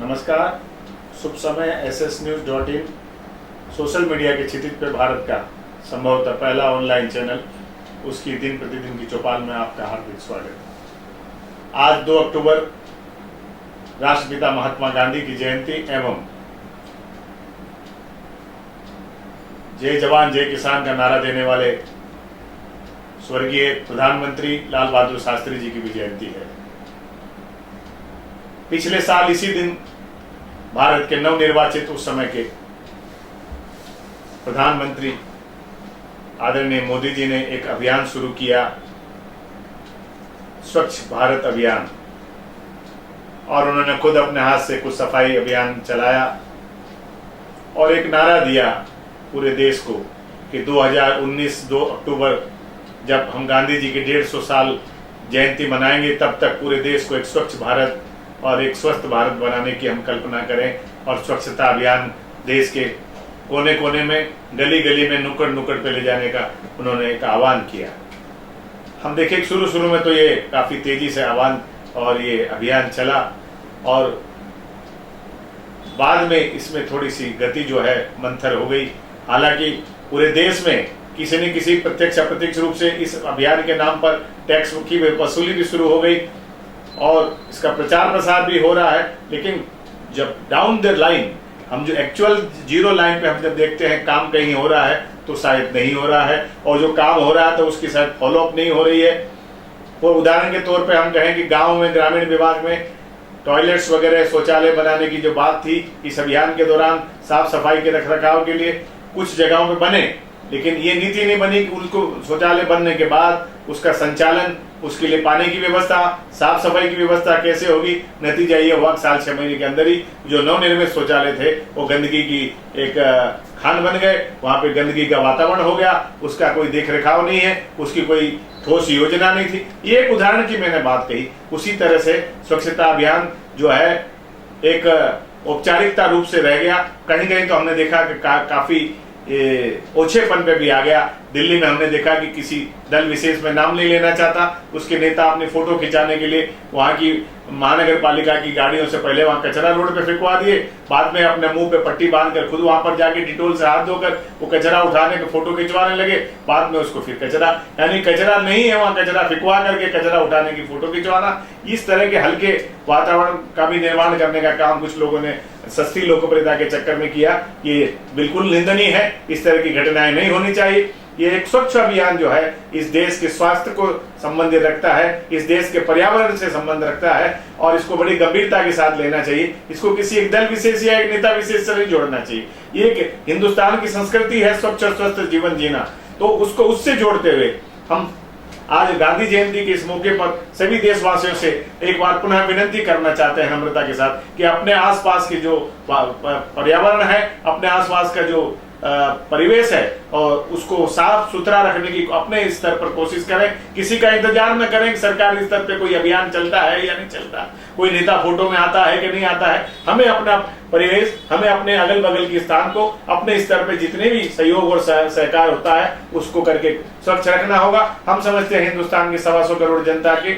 नमस्कार, शुभ समय। ssnews.in social media के क्षितिज पे भारत का संभवतः पहला ऑनलाइन चैनल, उसकी दिन प्रतिदिन की चौपाल में आपका हार्दिक स्वागत। आज 2 अक्टूबर राष्ट्रपिता महात्मा गांधी की जयंती एवं जय जवान जय किसान का नारा देने वाले स्वर्गीय प्रधानमंत्री लाल बहादुर शास्त्री जी की भी जयंती है। पिछले साल इसी दिन भारत के नवनिर्वाचित उस समय के प्रधानमंत्री आदरणीय मोदी जी ने एक अभियान शुरू किया, स्वच्छ भारत अभियान, और उन्होंने खुद अपने हाथ से कुछ सफाई अभियान चलाया और एक नारा दिया पूरे देश को कि 2019 2 अक्टूबर जब हम गांधी जी की 150 साल जयंती मनाएंगे, तब तक पूरे देश को एक स्वच्छ भारत और एक स्वस्थ भारत बनाने की हम कल्पना करें और स्वच्छता अभियान देश के कोने कोने में, गली गली में, नुक्कड़ नुक्कड़ पे ले जाने का उन्होंने एक आह्वान किया। हम देखें शुरू में तो ये काफी तेजी से आह्वान और ये अभियान चला और बाद में इसमें थोड़ी सी गति जो है मंथर हो गई। हालांकि पूरे देश में किसी न किसी प्रत्यक्ष अप्रत्यक्ष रूप से इस अभियान के नाम पर टैक्स की वसूली भी शुरू हो गई और इसका प्रचार प्रसार भी हो रहा है। लेकिन जब डाउन द लाइन, हम जो एक्चुअल जीरो लाइन पे हम जब देखते हैं काम कहीं हो रहा है तो शायद नहीं हो रहा है, और जो काम हो रहा है तो उसकी शायद फॉलोअप नहीं हो रही है। और उदाहरण के तौर पे हम कहें कि गांव में ग्रामीण विभाग में टॉयलेट्स वगैरह शौचालय बनाने की जो बात थी इस अभियान के दौरान, साफ सफाई के रखरखाव के लिए कुछ जगहों पे बने, लेकिन ये नीति नहीं बनी कि उनको शौचालय बनने के बाद उसका संचालन, उसके लिए पानी की व्यवस्था, साफ सफाई की व्यवस्था कैसे होगी। नतीजा ये हुआ साल 6 महीने के अंदर ही जो नवनिर्मित शौचालय थे वो गंदगी की एक खान बन गए, वहां पे गंदगी का वातावरण हो गया, उसका कोई देख रेखाव नहीं है, उसकी कोई ठोस योजना नहीं थी। ये एक उदाहरण की मैंने बात कही। उसी तरह से स्वच्छता अभियान जो है एक औपचारिकता रूप से रह गया। कहीं कहीं तो हमने देखा कि काफी ओछेपन पे भी आ गया। दिल्ली में हमने देखा कि किसी दल विशेष में नाम नहीं लेना चाहता, उसके नेता अपनी फोटो खिंचाने के लिए वहां की महानगर पालिका की गाड़ियों से पहले वहां कचरा रोड पे फेंकवा दिए, बाद में अपने मुंह पे पट्टी बांधकर खुद वहां पर जाके डिटोल से हाथ धोकर वो कचरा उठाने के फोटो खिंचवाने लगे, बाद में उसको फिर कचरा, यानी कचरा नहीं है वहां कचरा फेंकवा करके कचरा उठाने की फोटो खिंचवाना। इस तरह के हल्के वातावरण का भी निर्माण करने का काम कुछ लोगों ने सस्ती लोकप्रियता के चक्कर में किया। ये बिल्कुल निंदनीय है, इस तरह की घटनाएं नहीं होनी चाहिए। ये एक स्वच्छ अभियान जो है इस देश के स्वास्थ्य को संबंधित रखता है, इस देश के पर्यावरण से संबंध रखता है और इसको बड़ी गंभीरता के साथ लेना चाहिए। इसको किसी एक दल विशेष या एक नेता विशेष से नहीं जोड़ना चाहिए। ये एक हिंदुस्तान की संस्कृति है स्वच्छ और स्वस्थ जीवन जीना, तो उसको उससे जोड़ते हुए हम आज गांधी जयंती के इस मौके पर सभी देशवासियों से एक बार पुनः विनती करना चाहते हैं नम्रता के साथ कि अपने आसपास के जो पर्यावरण है, अपने आसपास का जो परिवेश है और उसको साफ सुथरा रखने की अपने स्तर पर कोशिश करें। किसी का इंतजार न करें कि सरकारी स्तर पे कोई अभियान चलता है या नहीं चलता, कोई नेता फोटो में आता है कि नहीं आता है। हमें अपना परिवेश, हमें अपने अगल बगल के स्थान को अपने स्तर पे जितने भी सहयोग और सहकार होता है उसको करके स्वच्छ रखना होगा। हम समझते हैं हिंदुस्तान की 125 करोड़ जनता के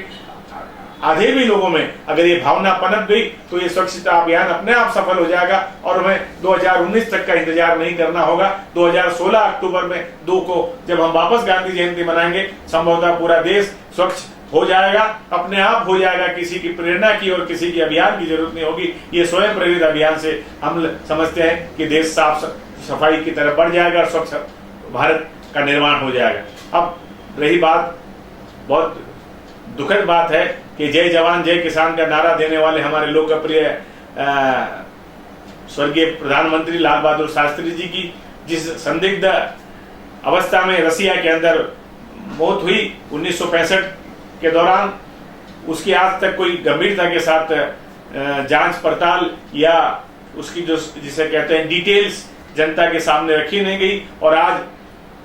आधे भी लोगों में अगर ये भावना पनप गई तो ये स्वच्छता अभियान अपने आप सफल हो जाएगा और हमें 2019 तक का इंतजार नहीं करना होगा। 2016 अक्टूबर में 2 को जब हम वापस गांधी जयंती मनाएंगे, संभवतः पूरा देश स्वच्छ हो जाएगा, अपने आप हो जाएगा। किसी की प्रेरणा की और किसी की अभियान की जरूरत नहीं होगी। ये स्वयं प्रेरित अभियान से हम समझते हैं कि देश साफ सफाई की तरफ बढ़ जाएगा और स्वच्छ भारत का निर्माण हो जाएगा। अब रही बात, बहुत दुखद बात है कि जय जवान जय किसान का नारा देने वाले हमारे लोकप्रिय स्वर्गीय प्रधानमंत्री लाल बहादुर शास्त्री जी की जिस संदिग्ध अवस्था में रसिया के अंदर मौत हुई 1965 के दौरान, उसकी आज तक कोई गंभीरता के साथ जांच पड़ताल या उसकी जो जिसे कहते हैं डिटेल्स जनता के सामने रखी नहीं गई। और आज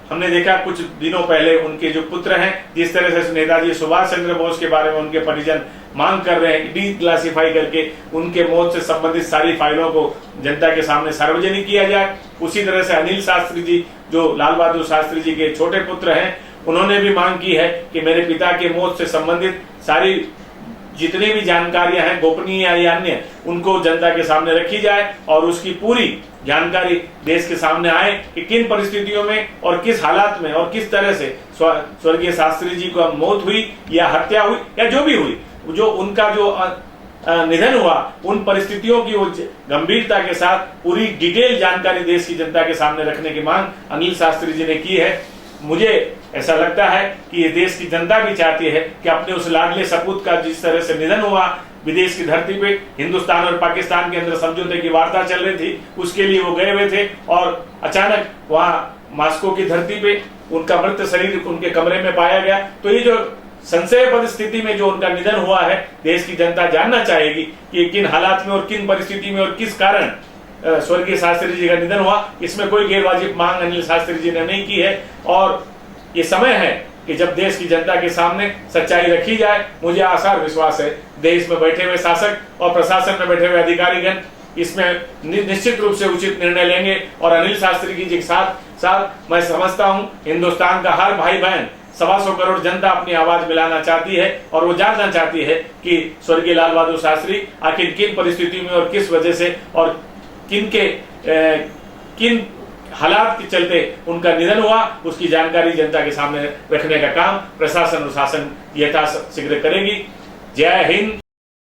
हमने देखा कुछ दिनों पहले उनके जो पुत्र हैं, जिस तरह से नेताजी सुभाष चंद्र बोस के बारे में उनके परिजन मांग कर रहे हैं डी क्लासिफाई करके उनके मौत से संबंधित सारी फाइलों को जनता के सामने सार्वजनिक किया जाए। उसी तरह से अनिल शास्त्री जी जो लाल बहादुर शास्त्री जी के छोटे पुत्र हैं, उन्होंने भी मांग की है कि मेरे पिता के मौत से संबंधित सारी जितनी भी जानकारियां हैं गोपनीय या अन्य, उनको जनता के सामने रखी जाए और उसकी पूरी जानकारी देश के सामने आए कि किन परिस्थितियों में और किस हालात में और किस तरह से स्वर्गीय शास्त्री जी को मौत हुई या हत्या हुई या जो भी हुई, जो उनका जो निधन हुआ, उन परिस्थितियों की वो गंभीरता के साथ पूरी डिटेल जानकारी देश की जनता के सामने रखने की मांग अनिल शास्त्री जी ने की है। मुझे ऐसा लगता है कि ये देश की जनता भी चाहती है कि अपने उस लाडले सपूत का जिस तरह से निधन हुआ विदेश की धरती पे, हिंदुस्तान और पाकिस्तान के अंदर समझौते की वार्ता चल रही थी, उसके लिए वो गए हुए थे और अचानक वहां मॉस्को की धरती पे उनका मृत शरीर उनके कमरे में पाया गया। तो ये जो संशयपद स्थिति में जो उनका निधन हुआ है, देश की जनता जानना चाहेगी कि किन हालात में और किन परिस्थिति में और किस कारण स्वर्गीय शास्त्री जी का निधन हुआ। इसमें कोई गैरवाजिब मांग अनिल शास्त्री जी ने नहीं की है और ये समय है कि जब देश की जनता के सामने सच्चाई रखी जाए। मुझे आशा और विश्वास है देश में बैठे हुए शासक और प्रशासन में बैठे हुए अधिकारीगण इसमें निश्चित रूप से उचित निर्णय लेंगे और अनिल शास्त्री जी के साथ मैं समझता हूं हिंदुस्तान का हर भाई बहन 125 करोड़ जनता अपनी आवाज मिलाना चाहती है और वो जानना चाहती है कि स्वर्गीय लाल बहादुर शास्त्री आखिर किन परिस्थितियों में और किस वजह से और किन हालात के चलते उनका निधन हुआ, उसकी जानकारी जनता के सामने रखने का काम प्रशासन और शासन यथाशीघ्र करेगी। जय हिंद।